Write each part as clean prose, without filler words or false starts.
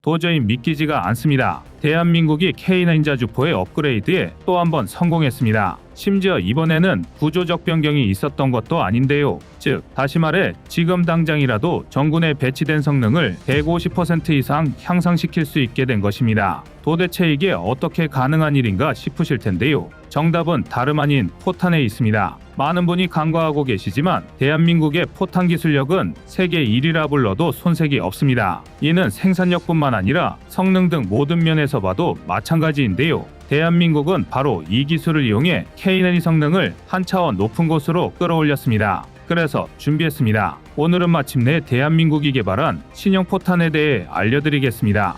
도저히 믿기지가 않습니다. 대한민국이 K9 자주포의 업그레이드에 또 한 번 성공했습니다. 심지어 이번에는 구조적 변경이 있었던 것도 아닌데요. 즉, 다시 말해 지금 당장이라도 전군에 배치된 성능을 150% 이상 향상시킬 수 있게 된 것입니다. 도대체 이게 어떻게 가능한 일인가 싶으실 텐데요. 정답은 다름 아닌 포탄에 있습니다. 많은 분이 간과하고 계시지만 대한민국의 포탄 기술력은 세계 1위라 불러도 손색이 없습니다. 이는 생산력뿐만 아니라 성능 등 모든 면에서 봐도 마찬가지인데요. 대한민국은 바로 이 기술을 이용해 K9 성능을 한 차원 높은 곳으로 끌어올렸습니다. 그래서 준비했습니다. 오늘은 마침내 대한민국이 개발한 신형 포탄에 대해 알려드리겠습니다.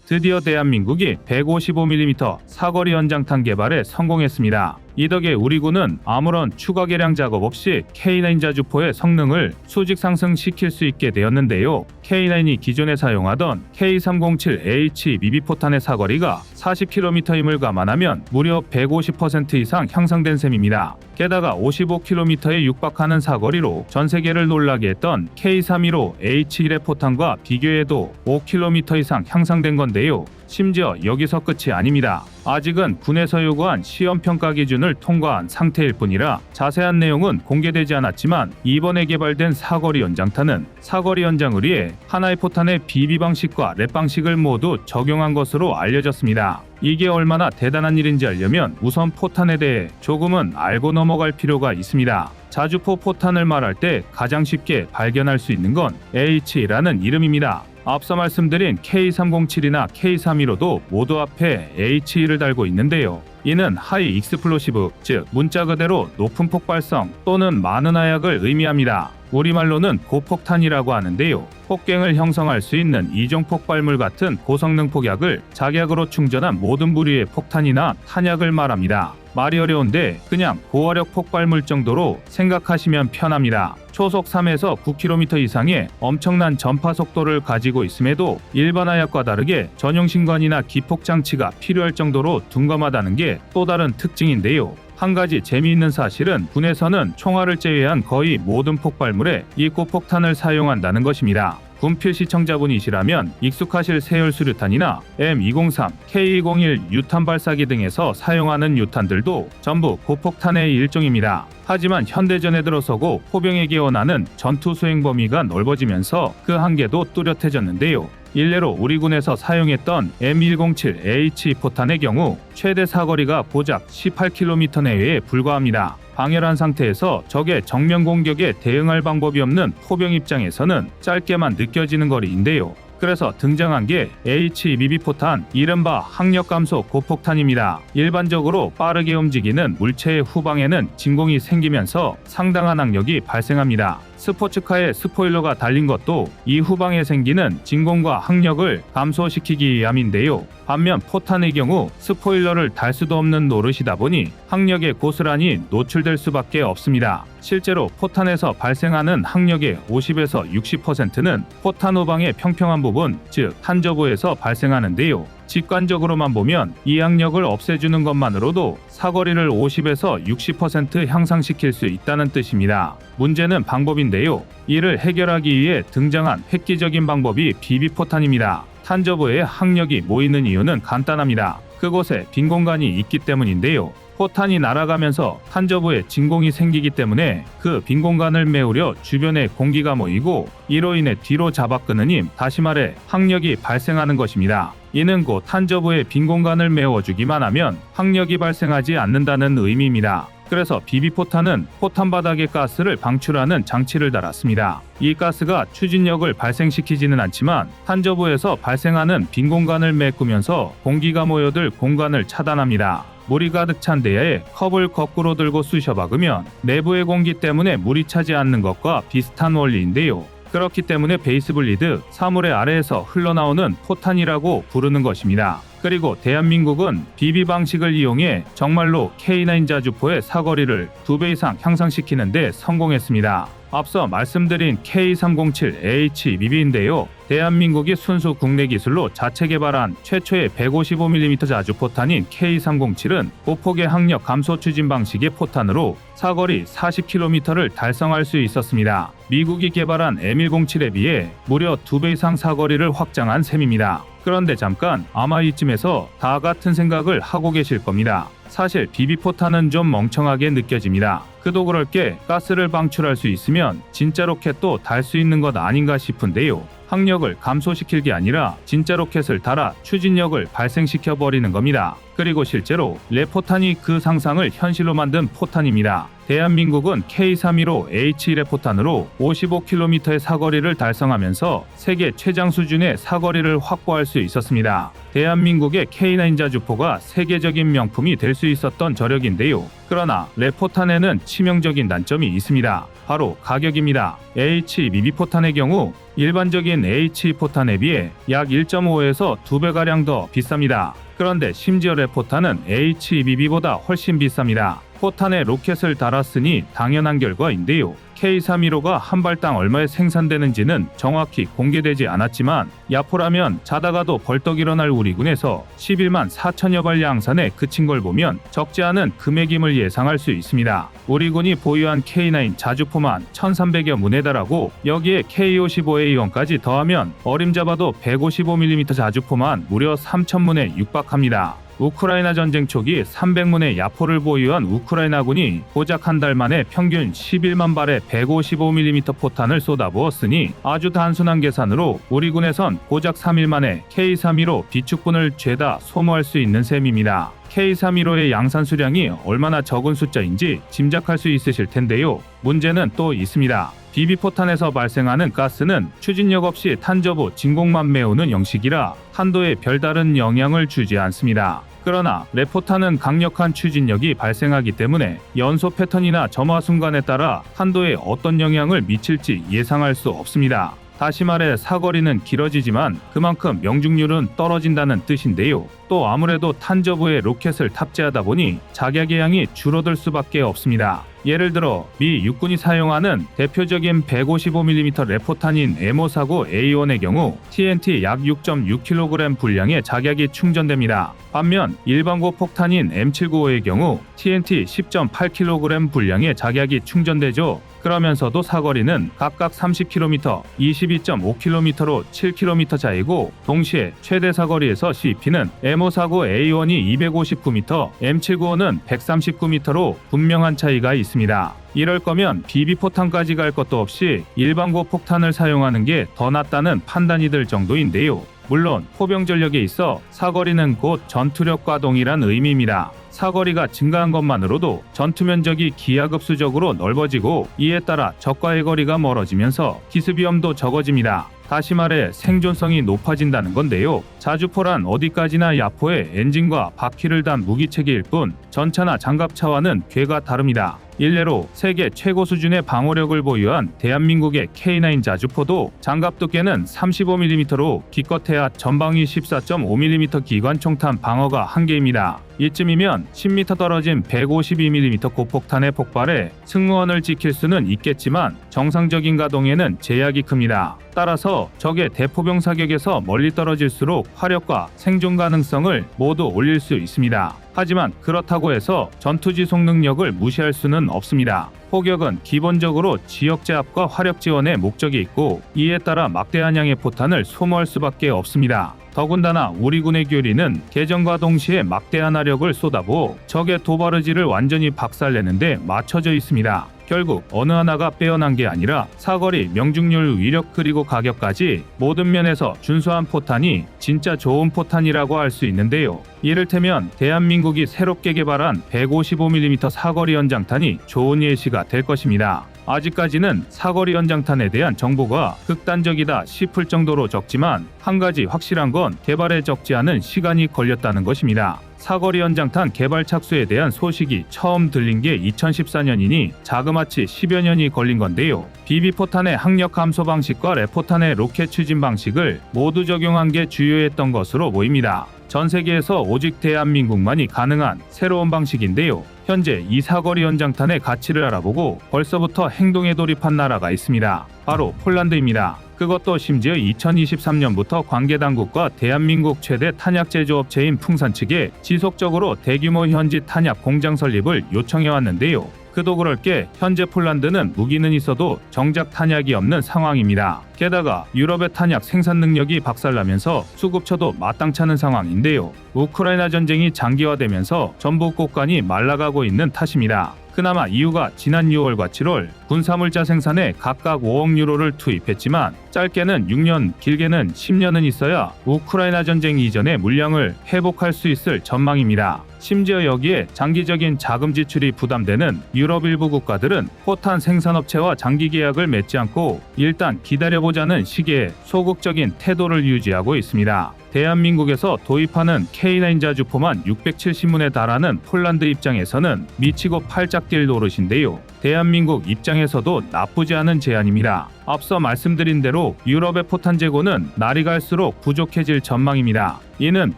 드디어 대한민국이 155mm 사거리 연장탄 개발에 성공했습니다. 이 덕에 우리 군은 아무런 추가 개량 작업 없이 K9 자주포의 성능을 수직 상승시킬 수 있게 되었는데요. K9이 기존에 사용하던 K307H 미비포탄의 사거리가 40km임을 감안하면 무려 150% 이상 향상된 셈입니다. 게다가 55km에 육박하는 사거리로 전세계를 놀라게 했던 K315H1의 포탄과 비교해도 5km 이상 향상된 건데요. 심지어 여기서 끝이 아닙니다. 아직은 군에서 요구한 시험평가 기준을 통과한 상태일 뿐이라 자세한 내용은 공개되지 않았지만 이번에 개발된 사거리 연장탄은 사거리 연장을 위해 하나의 포탄의 비비 방식과 랩 방식을 모두 적용한 것으로 알려졌습니다. 이게 얼마나 대단한 일인지 알려면 우선 포탄에 대해 조금은 알고 넘어갈 필요가 있습니다. 자주포 포탄을 말할 때 가장 쉽게 발견할 수 있는 건 H라는 이름입니다. 앞서 말씀드린 K307이나 K315도 모두 앞에 H를 달고 있는데요. 이는 하이 익스플로시브, 즉 문자 그대로 높은 폭발성 또는 많은 화약을 의미합니다. 우리말로는 고폭탄이라고 하는데요. 폭갱을 형성할 수 있는 이종 폭발물 같은 고성능 폭약을 작약으로 충전한 모든 부류의 폭탄이나 탄약을 말합니다. 말이 어려운데 그냥 고화력 폭발물 정도로 생각하시면 편합니다. 초속 3에서 9km 이상의 엄청난 전파 속도를 가지고 있음에도 일반 화약과 다르게 전용신관이나 기폭장치가 필요할 정도로 둔감하다는 게 또 다른 특징인데요. 한 가지 재미있는 사실은 군에서는 총알을 제외한 거의 모든 폭발물에 이 고폭탄을 사용한다는 것입니다. 군필 시청자분이시라면 익숙하실 세열 수류탄이나 M203, K201 유탄 발사기 등에서 사용하는 유탄들도 전부 고폭탄의 일종입니다. 하지만 현대전에 들어서고 포병에게 원하는 전투 수행 범위가 넓어지면서 그 한계도 뚜렷해졌는데요. 일례로 우리 군에서 사용했던 M107H 포탄의 경우 최대 사거리가 고작 18km 내외에 불과합니다. 방열한 상태에서 적의 정면 공격에 대응할 방법이 없는 포병 입장에서는 짧게만 느껴지는 거리인데요. 그래서 등장한 게 H-미비포탄, 이른바 항력감소 고폭탄입니다. 일반적으로 빠르게 움직이는 물체의 후방에는 진공이 생기면서 상당한 악력이 발생합니다. 스포츠카에 스포일러가 달린 것도 이 후방에 생기는 진공과 항력을 감소시키기 위함인데요. 반면 포탄의 경우 스포일러를 달 수도 없는 노릇이다 보니 항력에 고스란히 노출될 수밖에 없습니다. 실제로 포탄에서 발생하는 항력의 50에서 60%는 포탄 후방의 평평한 부분, 즉 탄저부에서 발생하는데요. 직관적으로만 보면 이 항력을 없애주는 것만으로도 사거리를 50에서 60% 향상시킬 수 있다는 뜻입니다. 문제는 방법인데요. 이를 해결하기 위해 등장한 획기적인 방법이 비비포탄입니다. 탄저부에 항력이 모이는 이유는 간단합니다. 그곳에 빈 공간이 있기 때문인데요. 포탄이 날아가면서 탄저부에 진공이 생기기 때문에 그 빈 공간을 메우려 주변에 공기가 모이고 이로 인해 뒤로 잡아끄는 힘, 다시 말해 항력이 발생하는 것입니다. 이는 곧 탄저부의 빈 공간을 메워주기만 하면 항력이 발생하지 않는다는 의미입니다. 그래서 비비포탄은 포탄 바닥에 가스를 방출하는 장치를 달았습니다. 이 가스가 추진력을 발생시키지는 않지만 탄저부에서 발생하는 빈 공간을 메꾸면서 공기가 모여들 공간을 차단합니다. 물이 가득 찬 데에 컵을 거꾸로 들고 쑤셔 박으면 내부의 공기 때문에 물이 차지 않는 것과 비슷한 원리인데요. 그렇기 때문에 베이스블리드, 사물의 아래에서 흘러나오는 포탄이라고 부르는 것입니다. 그리고 대한민국은 비비 방식을 이용해 정말로 K9 자주포의 사거리를 2배 이상 향상시키는 데 성공했습니다. 앞서 말씀드린 K307H 미비인데요. 대한민국이 순수 국내 기술로 자체 개발한 최초의 155mm 자주포탄인 K307은 고폭의 항력 감소 추진 방식의 포탄으로 사거리 40km를 달성할 수 있었습니다. 미국이 개발한 M107에 비해 무려 2배 이상 사거리를 확장한 셈입니다. 그런데 잠깐 아마 이쯤에서 다 같은 생각을 하고 계실 겁니다. 사실 BB포탄은 좀 멍청하게 느껴집니다. 그도 그럴 게 가스를 방출할 수 있으면 진짜 로켓도 달 수 있는 것 아닌가 싶은데요. 항력을 감소시킬 게 아니라 진짜 로켓을 달아 추진력을 발생시켜 버리는 겁니다. 그리고 실제로 레포탄이 그 상상을 현실로 만든 포탄입니다. 대한민국은 K315H 레포탄으로 55km의 사거리를 달성하면서 세계 최장 수준의 사거리를 확보할 수 있었습니다. 대한민국의 K9 자주포가 세계적인 명품이 될 수 있었던 저력인데요. 그러나 레포탄에는 치명적인 단점이 있습니다. 바로 가격입니다. H-BB 포탄의 경우 일반적인 H-포탄에 비해 약 1.5에서 2배가량 더 비쌉니다. 그런데 심지어 레포탄은 H-BB보다 훨씬 비쌉니다. 포탄에 로켓을 달았으니 당연한 결과인데요. K315가 한 발당 얼마에 생산되는지는 정확히 공개되지 않았지만 야포라면 자다가도 벌떡 일어날 우리군에서 11만 4천여 발 양산에 그친 걸 보면 적지 않은 금액임을 예상할 수 있습니다. 우리군이 보유한 K9 자주포만 1,300여 문에 달하고 여기에 K55A1까지 더하면 어림잡아도 155mm 자주포만 무려 3,000문에 육박합니다. 우크라이나 전쟁 초기 300문의 야포를 보유한 우크라이나군이 고작 한 달 만에 평균 11만 발의 155mm 포탄을 쏟아부었으니 아주 단순한 계산으로 우리 군에선 고작 3일 만에 K315 비축분을 죄다 소모할 수 있는 셈입니다. K315의 양산 수량이 얼마나 적은 숫자인지 짐작할 수 있으실 텐데요. 문제는 또 있습니다. BB포탄에서 발생하는 가스는 추진력 없이 탄저부 진공만 메우는 형식이라 한도에 별다른 영향을 주지 않습니다. 그러나 레포탄은 강력한 추진력이 발생하기 때문에 연소 패턴이나 점화 순간에 따라 한도에 어떤 영향을 미칠지 예상할 수 없습니다. 다시 말해 사거리는 길어지지만 그만큼 명중률은 떨어진다는 뜻인데요. 또 아무래도 탄저부에 로켓을 탑재하다 보니 자격의 양이 줄어들 수밖에 없습니다. 예를 들어 미 육군이 사용하는 대표적인 155mm 레포탄인 M549A1의 경우 TNT 약 6.6kg 분량의 자격이 충전됩니다. 반면 일반고 폭탄인 M795의 경우 TNT 10.8kg 분량의 자격이 충전되죠. 그러면서도 사거리는 각각 30km, 22.5km로 7km 차이고 동시에 최대 사거리에서 CP는 M549A1이 259m, M795는 139m로 분명한 차이가 있습니다. 이럴 거면 BB포탄까지 갈 것도 없이 일반고 폭탄을 사용하는 게 더 낫다는 판단이 들 정도인데요. 물론 포병 전력에 있어 사거리는 곧 전투력과 동일한 의미입니다. 사거리가 증가한 것만으로도 전투 면적이 기하급수적으로 넓어지고 이에 따라 적과의 거리가 멀어지면서 기습 위험도 적어집니다. 다시 말해 생존성이 높아진다는 건데요. 자주포란 어디까지나 야포에 엔진과 바퀴를 단 무기체계일 뿐 전차나 장갑차와는 궤가 다릅니다. 일례로 세계 최고 수준의 방어력을 보유한 대한민국의 K9 자주포도 장갑 두께는 35mm로 기껏해야 전방위 14.5mm 기관 총탄 방어가 한계입니다. 이쯤이면 10m 떨어진 152mm 고폭탄의 폭발에 승무원을 지킬 수는 있겠지만 정상적인 가동에는 제약이 큽니다. 따라서 적의 대포병 사격에서 멀리 떨어질수록 화력과 생존 가능성을 모두 올릴 수 있습니다. 하지만 그렇다고 해서 전투지속 능력을 무시할 수는 없습니다. 포격은 기본적으로 지역 제압과 화력 지원에 목적이 있고 이에 따라 막대한 양의 포탄을 소모할 수밖에 없습니다. 더군다나 우리 군의 교리는 개전과 동시에 막대한 화력을 쏟아부어 적의 도발의지를 완전히 박살내는데 맞춰져 있습니다. 결국 어느 하나가 빼어난 게 아니라 사거리, 명중률, 위력 그리고 가격까지 모든 면에서 준수한 포탄이 진짜 좋은 포탄이라고 할 수 있는데요. 이를테면 대한민국이 새롭게 개발한 155mm 사거리 연장탄이 좋은 예시가 될 것입니다. 아직까지는 사거리 연장탄에 대한 정보가 극단적이다 싶을 정도로 적지만 한 가지 확실한 건 개발에 적지 않은 시간이 걸렸다는 것입니다. 사거리 연장탄 개발 착수에 대한 소식이 처음 들린 게 2014년이니 자그마치 10여 년이 걸린 건데요. BB포탄의 항력 감소 방식과 레포탄의 로켓 추진 방식을 모두 적용한 게 주요했던 것으로 보입니다. 전 세계에서 오직 대한민국만이 가능한 새로운 방식인데요. 현재 이 사거리 연장탄의 가치를 알아보고 벌써부터 행동에 돌입한 나라가 있습니다. 바로 폴란드입니다. 그것도 심지어 2023년부터 관계당국과 대한민국 최대 탄약 제조업체인 풍산 측에 지속적으로 대규모 현지 탄약 공장 설립을 요청해왔는데요. 그도 그럴 게 현재 폴란드는 무기는 있어도 정작 탄약이 없는 상황입니다. 게다가 유럽의 탄약 생산 능력이 박살나면서 수급처도 마땅찮은 상황인데요. 우크라이나 전쟁이 장기화되면서 전북 곡간이 말라가고 있는 탓입니다. 그나마 이유가 지난 6월과 7월 군사물자 생산에 각각 5억 유로를 투입했지만 짧게는 6년, 길게는 10년은 있어야 우크라이나 전쟁 이전의 물량을 회복할 수 있을 전망입니다. 심지어 여기에 장기적인 자금 지출이 부담되는 유럽 일부 국가들은 포탄 생산업체와 장기 계약을 맺지 않고 일단 기다려보자는 식의 소극적인 태도를 유지하고 있습니다. 대한민국에서 도입하는 K9 자주포만 670문에 달하는 폴란드 입장에서는 미치고 팔짝 뛸 노릇인데요. 대한민국 입장에서도 나쁘지 않은 제안입니다. 앞서 말씀드린 대로 유럽의 포탄 재고는 날이 갈수록 부족해질 전망입니다. 이는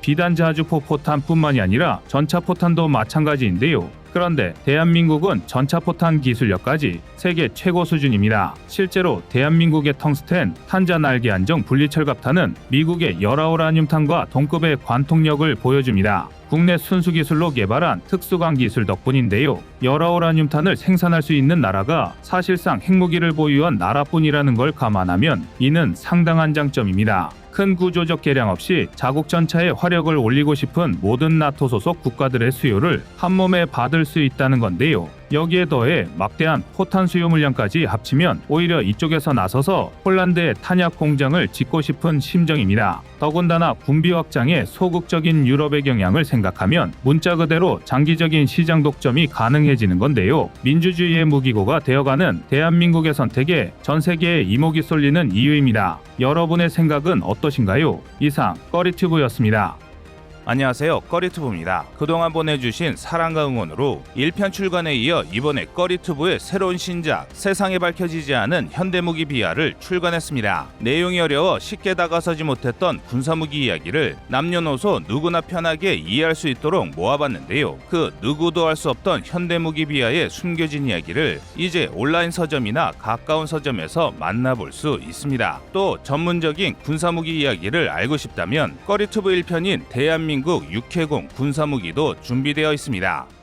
비단 자주포 포탄뿐만이 아니라 전차 포탄도 마찬가지인데요. 그런데 대한민국은 전차포탄 기술력까지 세계 최고 수준입니다. 실제로 대한민국의 텅스텐, 탄자 날개 안정 분리철갑탄은 미국의 열아우라늄탄과 동급의 관통력을 보여줍니다. 국내 순수 기술로 개발한 특수광 기술 덕분인데요. 열아우라늄탄을 생산할 수 있는 나라가 사실상 핵무기를 보유한 나라뿐이라는 걸 감안하면 이는 상당한 장점입니다. 큰 구조적 개량 없이 자국 전차의 화력을 올리고 싶은 모든 나토 소속 국가들의 수요를 한몸에 받을 수 있다는 건데요. 여기에 더해 막대한 포탄 수요 물량까지 합치면 오히려 이쪽에서 나서서 폴란드의 탄약 공장을 짓고 싶은 심정입니다. 더군다나 군비 확장에 소극적인 유럽의 경향을 생각하면 문자 그대로 장기적인 시장 독점이 가능해지는 건데요. 민주주의의 무기고가 되어가는 대한민국의 선택에 전 세계에 이목이 쏠리는 이유입니다. 여러분의 생각은 어떠신가요? 이상 꺼리튜브였습니다. 안녕하세요, 꺼리튜브입니다. 그동안 보내주신 사랑과 응원으로 1편 출간에 이어 이번에 꺼리튜브의 새로운 신작 세상에 밝혀지지 않은 현대무기 비하를 출간했습니다. 내용이 어려워 쉽게 다가서지 못했던 군사무기 이야기를 남녀노소 누구나 편하게 이해할 수 있도록 모아봤는데요. 그 누구도 알 수 없던 현대무기 비하의 숨겨진 이야기를 이제 온라인 서점이나 가까운 서점에서 만나볼 수 있습니다. 또 전문적인 군사무기 이야기를 알고 싶다면 꺼리튜브 1편인 대한민국 6회공 군사무기도 준비되어 있습니다.